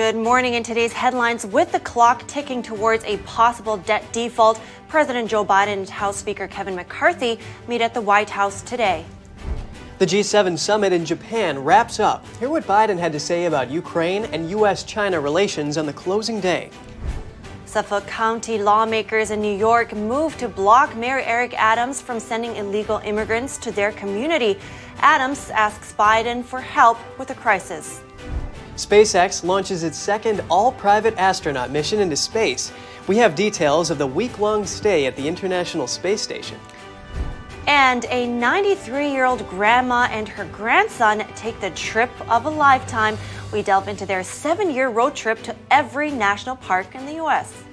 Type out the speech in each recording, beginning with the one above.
Good morning. In today's headlines, with the clock ticking towards a possible debt default, President Joe Biden and House Speaker Kevin McCarthy meet at the White House today. The G7 summit in Japan wraps up. Hear what Biden had to say about Ukraine and U.S.-China relations on the closing day. Suffolk County lawmakers in New York moved to block Mayor Eric Adams from sending illegal immigrants to their community. Adams asks Biden for help with the crisis. SpaceX launches its second all-private astronaut mission into space. We have details of the week-long stay at the International Space Station. And a 93-year-old grandma and her grandson take the trip of a lifetime. We delve into their 7-year road trip to every national park in the U.S.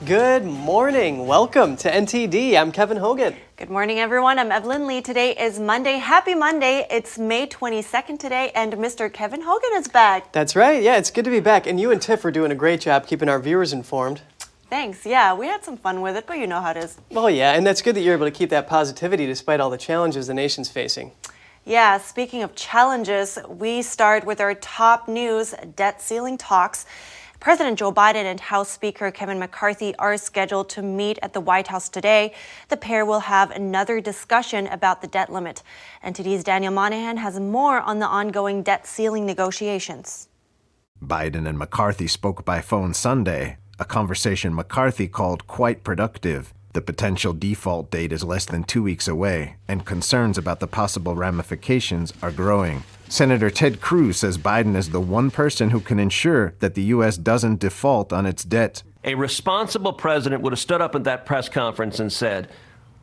Good morning. Welcome to NTD. I'm Kevin Hogan. Good morning, everyone. I'm Evelyn Lee. Today is Monday. Happy Monday. It's May 22nd today, and Mr. Kevin Hogan is back. That's right. Yeah, it's good to be back. And you and Tiff are doing a great job keeping our viewers informed. Thanks. Yeah, we had some fun with it, but you know how it is. Oh, yeah, and that's good that you're able to keep that positivity despite all the challenges the nation's facing. Yeah, speaking of challenges, we start with our top news, debt ceiling talks. President Joe Biden and House Speaker Kevin McCarthy are scheduled to meet at the White House today. The pair will have another discussion about the debt limit. NTD's Daniel Monahan has more on the ongoing debt ceiling negotiations. Biden and McCarthy spoke by phone Sunday, a conversation McCarthy called quite productive. The potential default date is less than 2 weeks away, and concerns about the possible ramifications are growing. Senator Ted Cruz says Biden is the one person who can ensure that the U.S. doesn't default on its debt. A responsible president would have stood up at that press conference and said,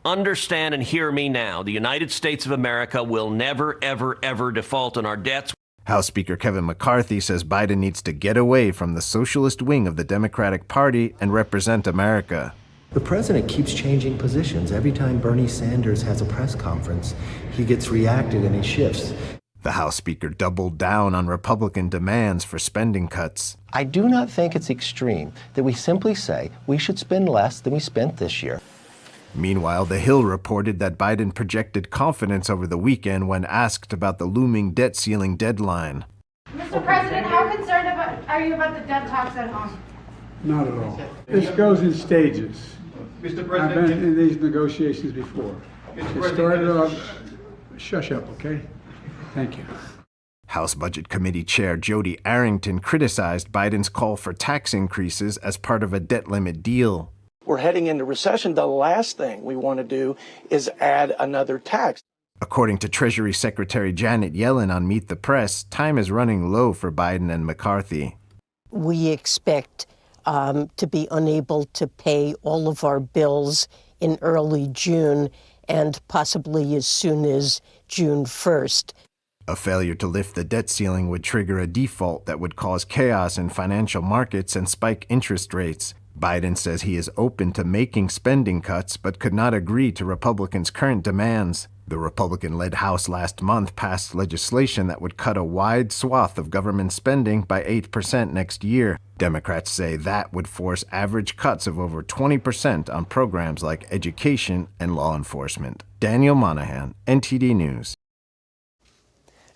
"Understand and hear me now. The United States of America will never, ever, ever default on our debts." House Speaker Kevin McCarthy says Biden needs to get away from the socialist wing of the Democratic Party and represent America. The president keeps changing positions. Every time Bernie Sanders has a press conference, he gets reacted and he shifts. The House Speaker doubled down on Republican demands for spending cuts. I do not think it's extreme that we simply say we should spend less than we spent this year. Meanwhile, The Hill reported that Biden projected confidence over the weekend when asked about the looming debt ceiling deadline. Mr. President, how concerned are you about the debt talks at home? Not at all. This goes in stages. Mr. I've President, been in these negotiations before. It started off, shush up, okay? Thank you. House Budget Committee Chair Jody Arrington criticized Biden's call for tax increases as part of a debt limit deal. We're heading into recession. The last thing we want to do is add another tax. According to Treasury Secretary Janet Yellen on Meet the Press, time is running low for Biden and McCarthy. We expect to be unable to pay all of our bills in early June and possibly as soon as June 1st. A failure to lift the debt ceiling would trigger a default that would cause chaos in financial markets and spike interest rates. Biden says he is open to making spending cuts, but could not agree to Republicans' current demands. The Republican-led House last month passed legislation that would cut a wide swath of government spending by 8% next year. Democrats say that would force average cuts of over 20% on programs like education and law enforcement. Daniel Monahan, NTD News.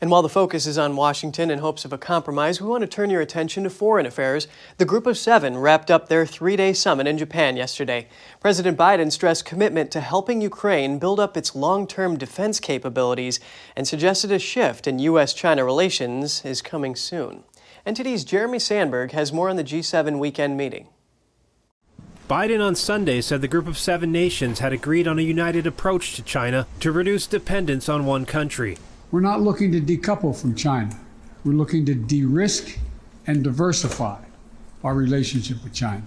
And while the focus is on Washington in hopes of a compromise, we want to turn your attention to foreign affairs. The Group of Seven wrapped up their 3-day summit in Japan yesterday. President Biden stressed commitment to helping Ukraine build up its long-term defense capabilities and suggested a shift in U.S.-China relations is coming soon. NTD's Jeremy Sandberg has more on the G7 weekend meeting. Biden on Sunday said the Group of Seven nations had agreed on a united approach to China to reduce dependence on one country. We're not looking to decouple from China. We're looking to de-risk and diversify our relationship with China.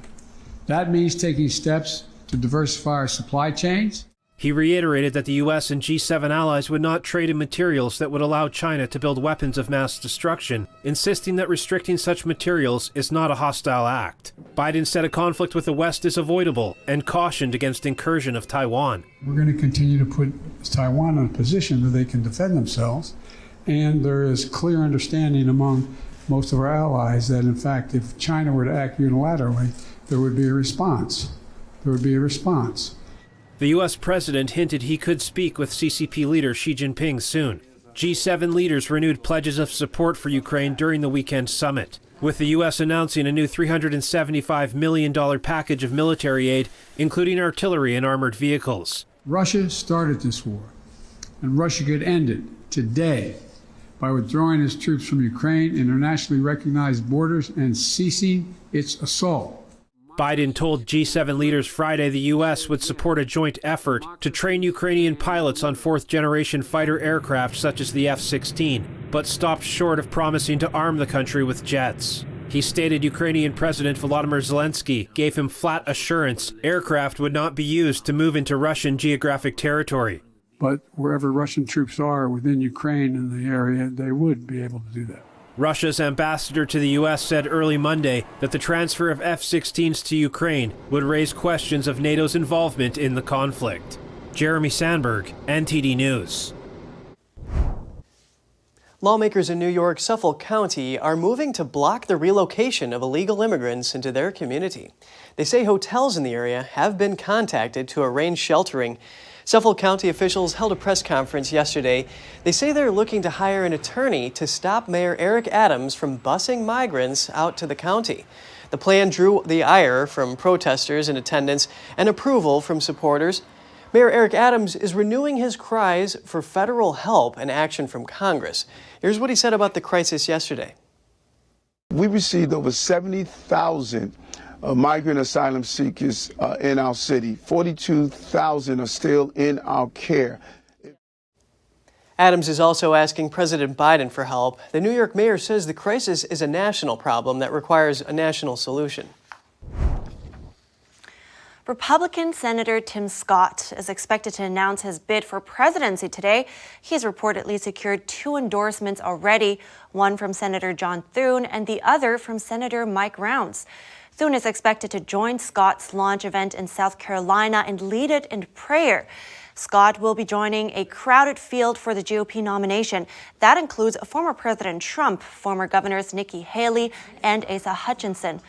That means taking steps to diversify our supply chains. He reiterated that the U.S. and G7 allies would not trade in materials that would allow China to build weapons of mass destruction, insisting that restricting such materials is not a hostile act. Biden said a conflict with the West is avoidable and cautioned against incursion of Taiwan. We're going to continue to put Taiwan in a position that they can defend themselves, and there is clear understanding among most of our allies that, in fact, if China were to act unilaterally, there would be a response. there would be a response. The U.S. president hinted he could speak with CCP leader Xi Jinping soon. G7 leaders renewed pledges of support for Ukraine during the weekend summit, with the U.S. announcing a new $375 million package of military aid, including artillery and armored vehicles. Russia started this war, and Russia could end it today by withdrawing its troops from Ukraine, internationally recognized borders, and ceasing its assault. Biden told G7 leaders Friday the U.S. would support a joint effort to train Ukrainian pilots on fourth-generation fighter aircraft such as the F-16, but stopped short of promising to arm the country with jets. He stated Ukrainian President Volodymyr Zelensky gave him flat assurance aircraft would not be used to move into Russian geographic territory. But wherever Russian troops are within Ukraine and the area, they would be able to do that. Russia's ambassador to the U.S. said early Monday that the transfer of F-16s to Ukraine would raise questions of NATO's involvement in the conflict. Jeremy Sandberg, NTD News. Lawmakers in New York's Suffolk County are moving to block the relocation of illegal immigrants into their community. They say hotels in the area have been contacted to arrange sheltering. Suffolk County officials held a press conference yesterday. They say they're looking to hire an attorney to stop Mayor Eric Adams from busing migrants out to the county. The plan drew the ire from protesters in attendance and approval from supporters. Mayor Eric Adams is renewing his cries for federal help and action from Congress. Here's what he said about the crisis yesterday. We received over 70,000 migrant asylum seekers in our city. 42,000 are still in our care. Adams is also asking President Biden for help. The New York mayor says the crisis is a national problem that requires a national solution. Republican Senator Tim Scott is expected to announce his bid for presidency today. He's reportedly secured 2 endorsements already, one from Senator John Thune and the other from Senator Mike Rounds. Thune is expected to join Scott's launch event in South Carolina and lead it in prayer. Scott will be joining a crowded field for the GOP nomination. That includes former President Trump, former governors Nikki Haley and Asa Hutchinson,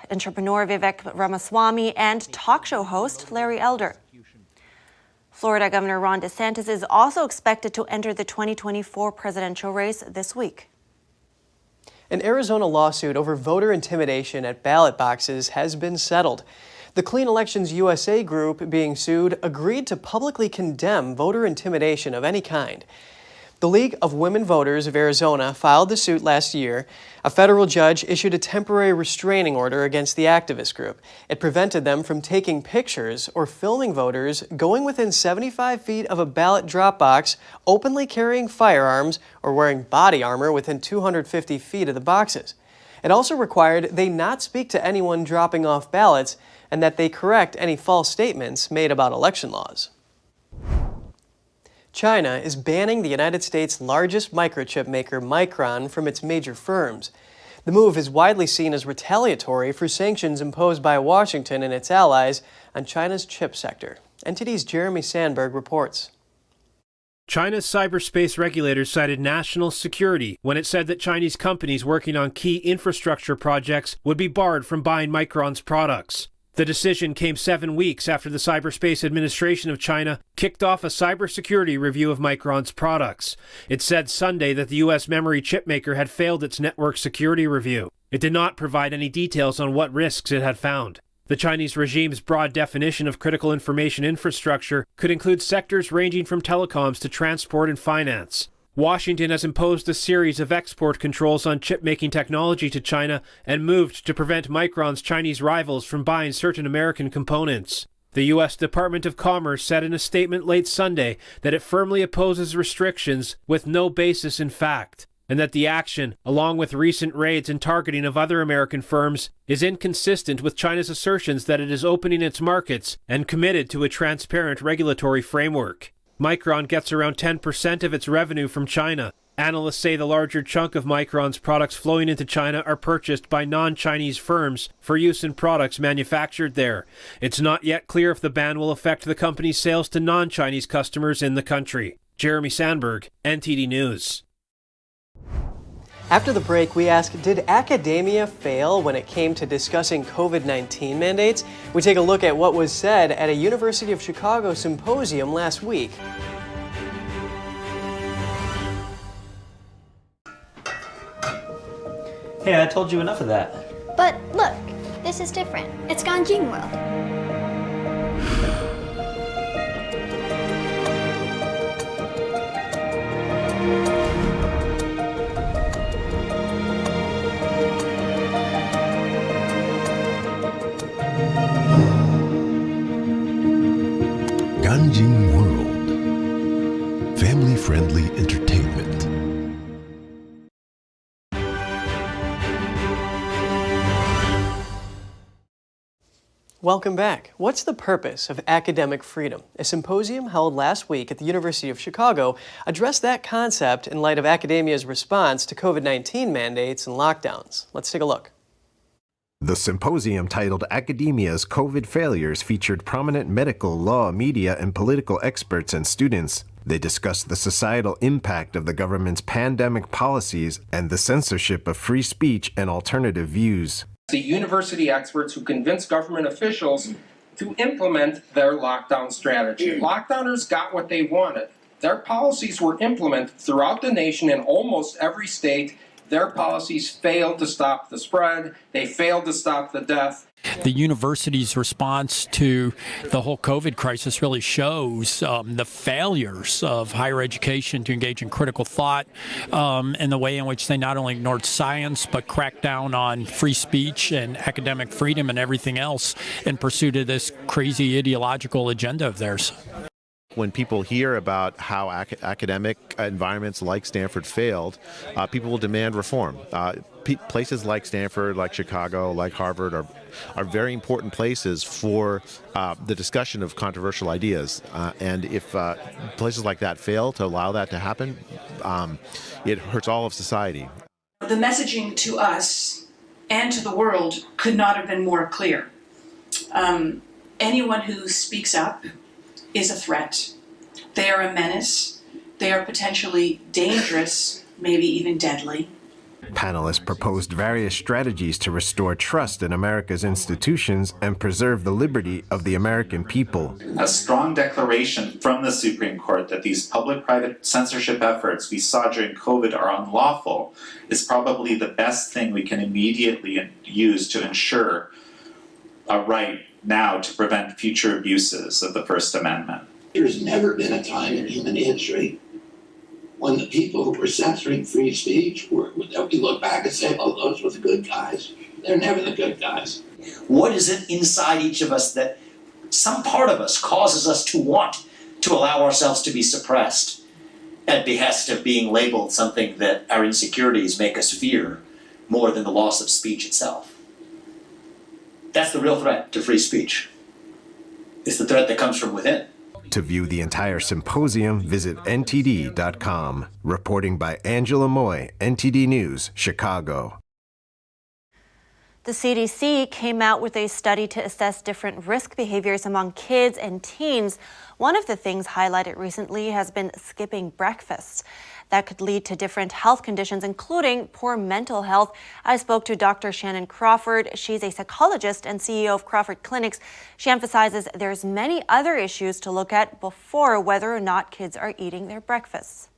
entrepreneur Vivek Ramaswamy, and talk show host Larry Elder. Florida Governor Ron DeSantis is also expected to enter the 2024 presidential race this week. An Arizona lawsuit over voter intimidation at ballot boxes has been settled. The Clean Elections USA group being sued agreed to publicly condemn voter intimidation of any kind. The League of Women Voters of Arizona filed the suit last year. A federal judge issued a temporary restraining order against the activist group. It prevented them from taking pictures or filming voters going within 75 feet of a ballot drop box, openly carrying firearms, or wearing body armor within 250 feet of the boxes. It also required they not speak to anyone dropping off ballots and that they correct any false statements made about election laws. China is banning the United States' largest microchip maker, Micron, from its major firms. The move is widely seen as retaliatory for sanctions imposed by Washington and its allies on China's chip sector. NTD's Jeremy Sandberg reports. China's cyberspace regulators cited national security when it said that Chinese companies working on key infrastructure projects would be barred from buying Micron's products. The decision came 7 weeks after the Cyberspace Administration of China kicked off a cybersecurity review of Micron's products. It said Sunday that the U.S. memory chip maker had failed its network security review. It did not provide any details on what risks it had found. The Chinese regime's broad definition of critical information infrastructure could include sectors ranging from telecoms to transport and finance. Washington has imposed a series of export controls on chip-making technology to China and moved to prevent Micron's Chinese rivals from buying certain American components. The U.S. Department of Commerce said in a statement late Sunday that it firmly opposes restrictions with no basis in fact, and that the action, along with recent raids and targeting of other American firms, is inconsistent with China's assertions that it is opening its markets and committed to a transparent regulatory framework. Micron gets around 10% of its revenue from China. Analysts say the larger chunk of Micron's products flowing into China are purchased by non-Chinese firms for use in products manufactured there. It's not yet clear if the ban will affect the company's sales to non-Chinese customers in the country. Jeremy Sandberg, NTD News. After the break, we ask, did academia fail when it came to discussing COVID-19 mandates? We take a look at what was said at a University of Chicago symposium last week. Hey, I told you enough of that. But look, this is different. It's Ganjin World. Ganjin World. Family-friendly entertainment. Welcome back. What's the purpose of academic freedom? A symposium held last week at the University of Chicago addressed that concept in light of academia's response to COVID-19 mandates and lockdowns. Let's take a look. The symposium, titled Academia's COVID Failures, featured prominent medical, law, media, and political experts and students. They discussed the societal impact of the government's pandemic policies and the censorship of free speech and alternative views. The university experts who convinced government officials to implement their lockdown strategy. Lockdowners got what they wanted. Their policies were implemented throughout the nation in almost every state. Their policies failed to stop the spread. They failed to stop the death. The university's response to the whole COVID crisis really shows the failures of higher education to engage in critical thought and the way in which they not only ignored science but cracked down on free speech and academic freedom and everything else in pursuit of this crazy ideological agenda of theirs. When people hear about how academic environments like Stanford failed, people will demand reform. Places like Stanford, like Chicago, like Harvard are very important places for the discussion of controversial ideas. And if places like that fail to allow that to happen, it hurts all of society. The messaging to us and to the world could not have been more clear. Anyone who speaks up is a threat. They are a menace. They are potentially dangerous, maybe even deadly. Panelists proposed various strategies to restore trust in America's institutions and preserve the liberty of the American people. A strong declaration from the Supreme Court that these public-private censorship efforts we saw during COVID are unlawful is probably the best thing we can immediately use to ensure a right now to prevent future abuses of the First Amendment. There's never been a time in human history when the people who were censoring free speech that we look back and say, oh, those were the good guys. They're never the good guys. What is it inside each of us that some part of us causes us to want to allow ourselves to be suppressed at behest of being labeled something that our insecurities make us fear more than the loss of speech itself? That's the real threat to free speech. It's the threat that comes from within. To view the entire symposium, visit ntd.com. Reporting by Angela Moy, NTD News, Chicago. The CDC came out with a study to assess different risk behaviors among kids and teens. One of the things highlighted recently has been skipping breakfast. That could lead to different health conditions, including poor mental health. I spoke to Dr. Shannon Crawford. She's a psychologist and CEO of Crawford Clinics. She emphasizes there's many other issues to look at before whether or not kids are eating their breakfasts.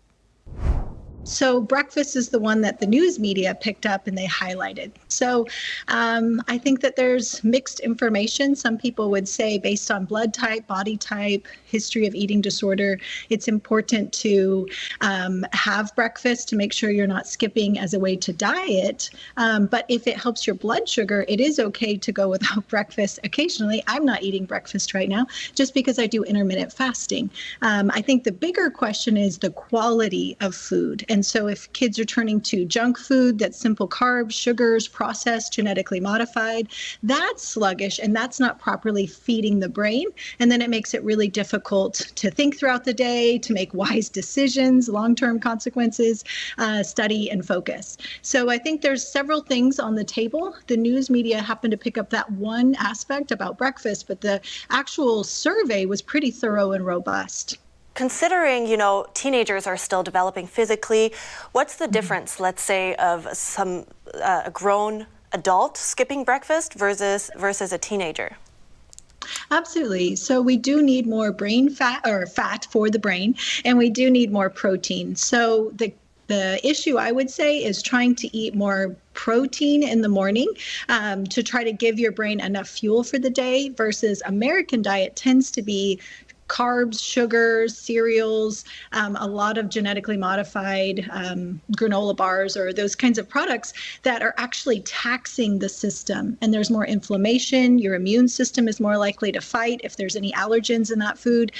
So breakfast is the one that the news media picked up and they highlighted. So I think that there's mixed information. Some people would say based on blood type, body type, history of eating disorder, it's important to have breakfast to make sure you're not skipping as a way to diet. But if it helps your blood sugar, it is okay to go without breakfast occasionally. I'm not eating breakfast right now just because I do intermittent fasting. I think the bigger question is the quality of food. And so if kids are turning to junk food that's simple carbs, sugars, processed, genetically modified, that's sluggish and that's not properly feeding the brain. And then it makes it really difficult to think throughout the day, to make wise decisions, long-term consequences, study and focus. So I think there's several things on the table. The news media happened to pick up that one aspect about breakfast, but the actual survey was pretty thorough and robust. considering, teenagers are still developing physically, what's the difference, let's say, of a grown adult skipping breakfast versus a teenager? Absolutely. So we do need more brain fat or fat for the brain, and we do need more protein. So the issue, I would say, is trying to eat more protein in the morning to try to give your brain enough fuel for the day, versus American diet tends to be carbs, sugars, cereals, a lot of genetically modified granola bars or those kinds of products that are actually taxing the system. And there's more inflammation. Your immune system is more likely to fight if there's any allergens in that food.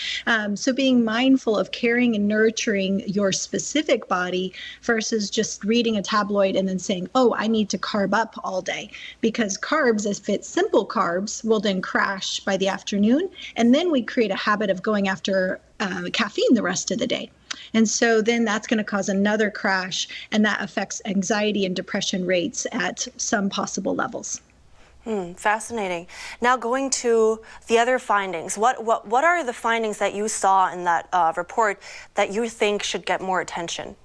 So being mindful of caring and nurturing your specific body versus just reading a tabloid and then saying, oh, I need to carb up all day. Because carbs, if it's simple carbs, will then crash by the afternoon. And then we create a habit of going after caffeine the rest of the day. And so then that's going to cause another crash, and that affects anxiety and depression rates at some possible levels. Fascinating. Now going to the other findings, what are the findings that you saw in that report that you think should get more attention?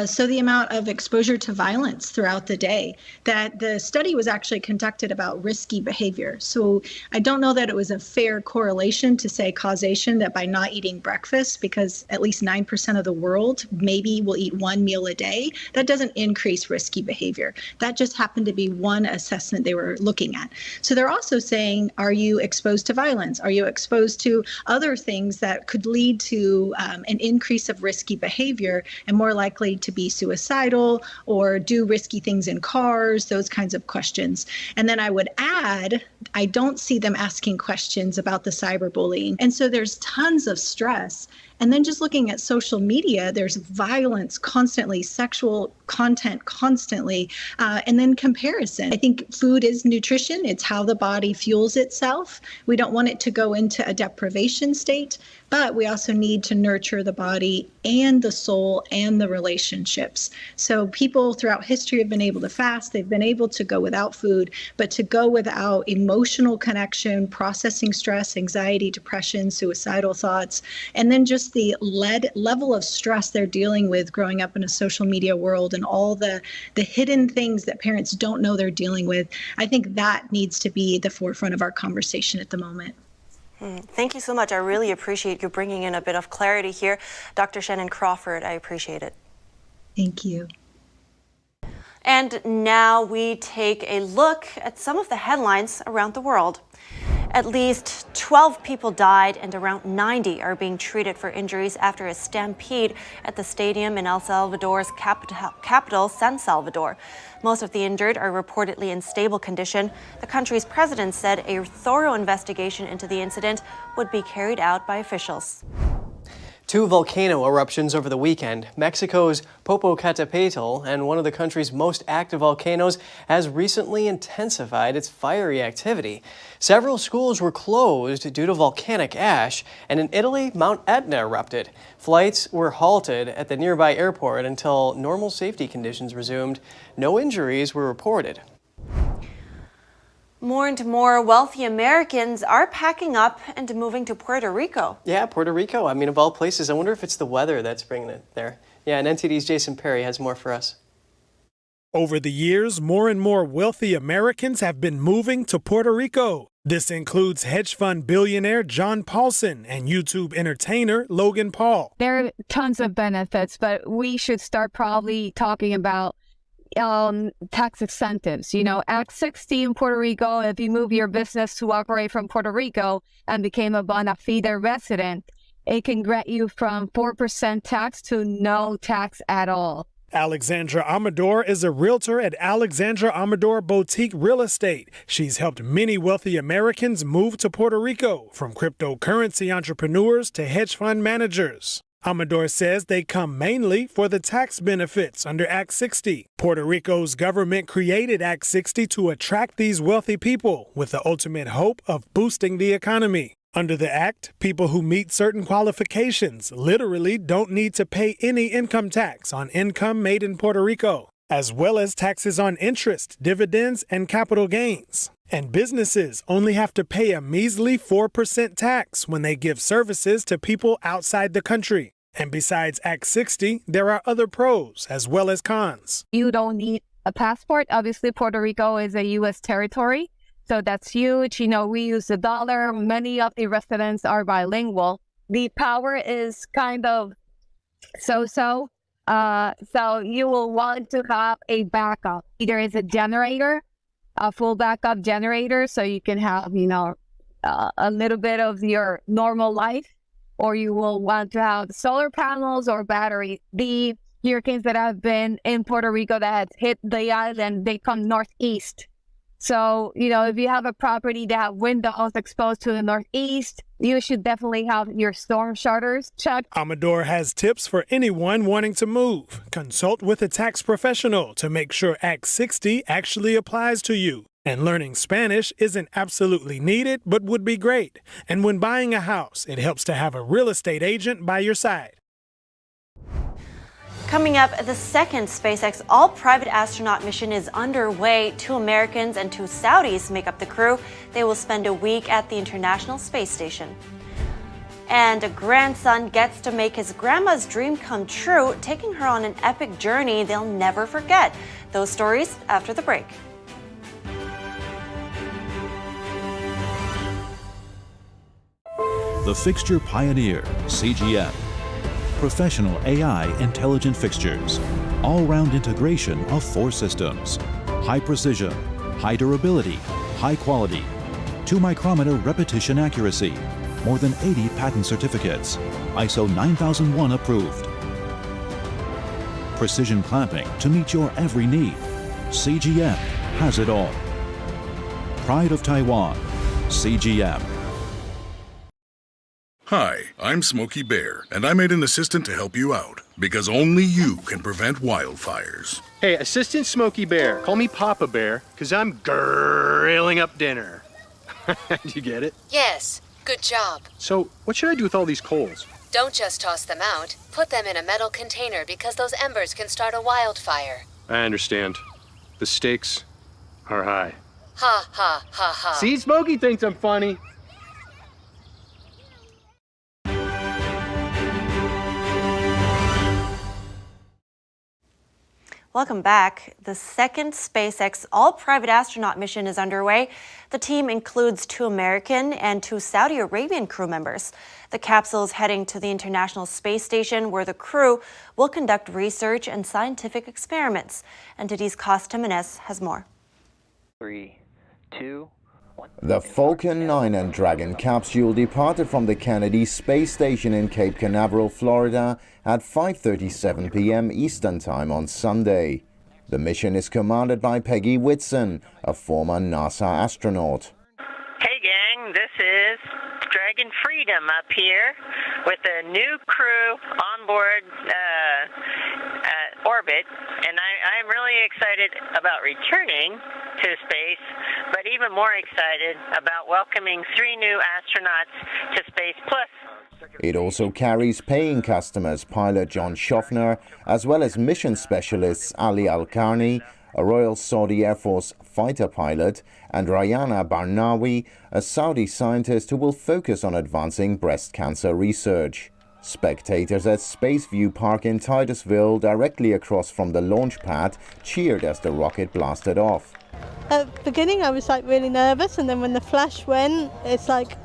So the amount of exposure to violence throughout the day, that the study was actually conducted about risky behavior. So I don't know that it was a fair correlation to say causation that by not eating breakfast, because at least 9% of the world maybe will eat one meal a day, that doesn't increase risky behavior. That just happened to be one assessment they were looking at. So they're also saying, are you exposed to violence? Are you exposed to other things that could lead to an increase of risky behavior and more likely to be suicidal or do risky things in cars, those kinds of questions. And then I would add, I don't see them asking questions about the cyberbullying. And so there's tons of stress. And then just looking at social media, there's violence constantly, sexual content constantly, and then comparison. I think food is nutrition. It's how the body fuels itself. We don't want it to go into a deprivation state, but we also need to nurture the body and the soul and the relationships. So people throughout history have been able to fast. They've been able to go without food, but to go without emotional connection, processing stress, anxiety, depression, suicidal thoughts, and then just the level of stress they're dealing with growing up in a social media world and all the hidden things that parents don't know they're dealing with. I think that needs to be the forefront of our conversation at the moment. Thank you so much. I really appreciate you bringing in a bit of clarity here. Dr. Shannon Crawford, I appreciate it. Thank you. And now we take a look at some of the headlines around the world. At least 12 people died and around 90 are being treated for injuries after a stampede at the stadium in El Salvador's capital, San Salvador. Most of the injured are reportedly in stable condition. The country's president said a thorough investigation into the incident would be carried out by officials. 2 volcano eruptions over the weekend. Mexico's Popocatépetl, and one of the country's most active volcanoes, has recently intensified its fiery activity. Several schools were closed due to volcanic ash, and in Italy, Mount Etna erupted. Flights were halted at the nearby airport until normal safety conditions resumed. No injuries were reported. More and more wealthy Americans are packing up and moving to Puerto Rico. Yeah, Puerto Rico. I mean, of all places, I wonder if it's the weather that's bringing it there. Yeah, and NTD's Jason Perry has more for us. Over the years, more and more wealthy Americans have been moving to Puerto Rico. This includes hedge fund billionaire John Paulson and YouTube entertainer Logan Paul. There are tons of benefits, but we should start probably talking about tax incentives. Act 60 in Puerto Rico, if you move your business to operate from Puerto Rico and became a bona fide resident, it can grant you from 4% tax to no tax at all. Alexandra Amador is a realtor at Alexandra Amador Boutique Real Estate. She's helped many wealthy Americans move to Puerto Rico, from cryptocurrency entrepreneurs to hedge fund managers. Amador says they come mainly for the tax benefits under Act 60. Puerto Rico's government created Act 60 to attract these wealthy people with the ultimate hope of boosting the economy. Under the act, people who meet certain qualifications literally don't need to pay any income tax on income made in Puerto Rico, as well as taxes on interest, dividends, and capital gains. And businesses only have to pay a measly 4% tax when they give services to people outside the country. And besides Act 60, there are other pros as well as cons. You don't need a passport. Obviously, Puerto Rico is a U.S. territory, so that's huge. You know, we use the dollar. Many of the residents are bilingual. The power is kind of so-so. So you will want to have a backup. Either it's a generator, a full backup generator, so you can have, you know, a little bit of your normal life, or you will want to have solar panels or batteries. The hurricanes that have been in Puerto Rico that has hit the island, they come northeast. So, you know, if you have a property that have windows exposed to the northeast, you should definitely have your storm shutters checked. Amador has tips for anyone wanting to move. Consult with a tax professional to make sure Act 60 actually applies to you. And learning Spanish isn't absolutely needed, but would be great. And when buying a house, it helps to have a real estate agent by your side. Coming up, the second SpaceX all-private astronaut mission is underway. 2 Americans and 2 Saudis make up the crew. They will spend a week at the International Space Station. And a grandson gets to make his grandma's dream come true, taking her on an epic journey they'll never forget. Those stories after the break. The Fixture Pioneer, CGM. Professional AI intelligent fixtures. All-round integration of 4 systems. High precision, high durability, high quality. 2-micrometer repetition accuracy. More than 80 patent certificates. ISO 9001 approved. Precision clamping to meet your every need. CGM has it all. Pride of Taiwan. CGM. Hi, I'm Smokey Bear, and I made an assistant to help you out, because only you can prevent wildfires. Hey, Assistant Smokey Bear. Call me Papa Bear, because I'm grilling up dinner. Did you get it? Yes, good job. So, what should I do with all these coals? Don't just toss them out. Put them in a metal container because those embers can start a wildfire. I understand. The stakes are high. Ha ha ha ha. See, Smokey thinks I'm funny. Welcome back. The second SpaceX all-private astronaut mission is underway. The team includes 2 American and 2 Saudi Arabian crew members. The capsule is heading to the International Space Station, where the crew will conduct research and scientific experiments. NTD's Cost Jimenez has more. 3, 2, 1. The Falcon 9 and Dragon capsule departed from the Kennedy Space Station in Cape Canaveral, Florida at 5:37 p.m. Eastern Time on Sunday. The mission is commanded by Peggy Whitson, a former NASA astronaut. Hey gang, this is Dragon Freedom up here with a new crew on board orbit, and I'm really excited about returning to space, but even more excited about welcoming 3 new astronauts to Space Plus. It also carries paying customers pilot John Schaffner, as well as mission specialists Ali Al-Karni, a Royal Saudi Air Force fighter pilot, and Rayana Barnawi, a Saudi scientist who will focus on advancing breast cancer research. Spectators at Spaceview Park in Titusville, directly across from the launch pad, cheered as the rocket blasted off. At the beginning I was really nervous, and then when the flash went, it's like,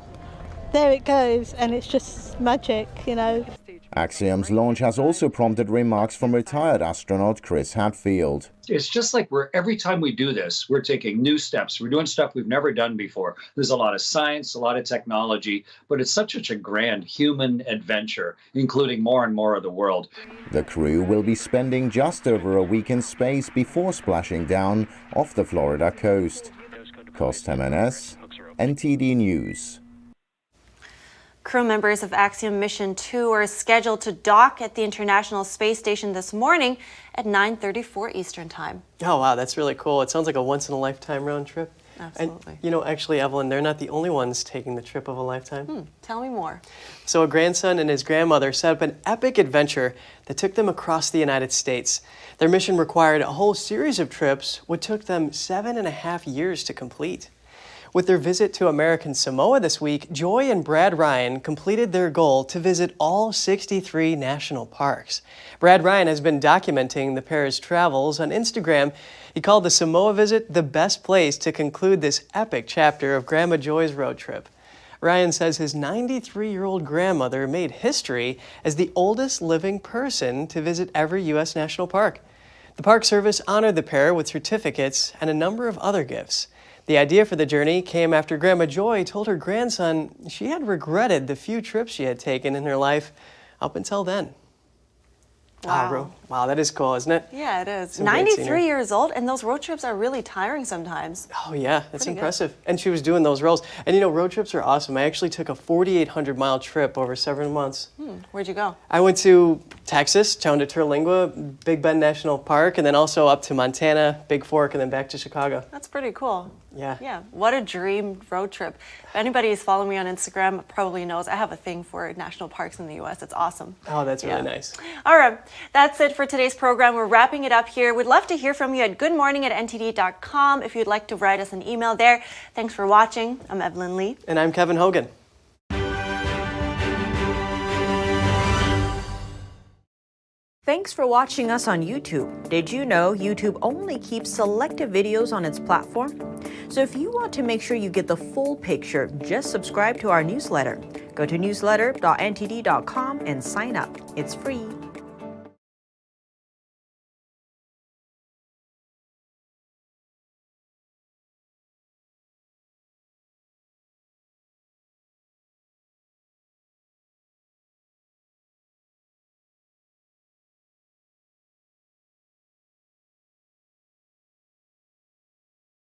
there it goes, and it's just magic, you know. Axiom's launch has also prompted remarks from retired astronaut Chris Hadfield. It's just like every time we do this, we're taking new steps. We're doing stuff we've never done before. There's a lot of science, a lot of technology, but it's such a grand human adventure, including more and more of the world. The crew will be spending just over a week in space before splashing down off the Florida coast. Cost Jimenez, NTD News. Crew members of Axiom Mission 2 are scheduled to dock at the International Space Station this morning at 9:34 Eastern Time. Oh, wow, that's really cool. It sounds like a once-in-a-lifetime round trip. Absolutely. And, you know, actually, Evelyn, they're not the only ones taking the trip of a lifetime. Tell me more. So a grandson and his grandmother set up an epic adventure that took them across the United States. Their mission required a whole series of trips, what took them 7.5 years to complete. With their visit to American Samoa this week, Joy and Brad Ryan completed their goal to visit all 63 national parks. Brad Ryan has been documenting the pair's travels on Instagram. He called the Samoa visit the best place to conclude this epic chapter of Grandma Joy's road trip. Ryan says his 93-year-old grandmother made history as the oldest living person to visit every U.S. national park. The Park Service honored the pair with certificates and a number of other gifts. The idea for the journey came after Grandma Joy told her grandson she had regretted the few trips she had taken in her life up until then. Wow. Wow, that is cool, isn't it? Yeah, it is. Some great 93 scenery. years old, and those road trips are really tiring sometimes. Oh yeah, that's Pretty impressive. Good. And she was doing those rolls. And you know, road trips are awesome. I actually took a 4,800-mile trip over several months. Where'd you go? I went to Texas, down to Terlingua, Big Bend National Park, and then also up to Montana, Big Fork, and then back to Chicago. That's pretty cool. Yeah. Yeah, what a dream road trip. If anybody is following me on Instagram probably knows I have a thing for national parks in the U.S. It's awesome. Oh, that's really nice. All right, that's it for today's program. We're wrapping it up here. We'd love to hear from you at goodmorning@ntd.com if you'd like to write us an email there. Thanks for watching. I'm Evelyn Lee. And I'm Kevin Hogan. Thanks for watching us on YouTube. Did you know YouTube only keeps selective videos on its platform? So if you want to make sure you get the full picture, just subscribe to our newsletter. Go to newsletter.ntd.com and sign up. It's free.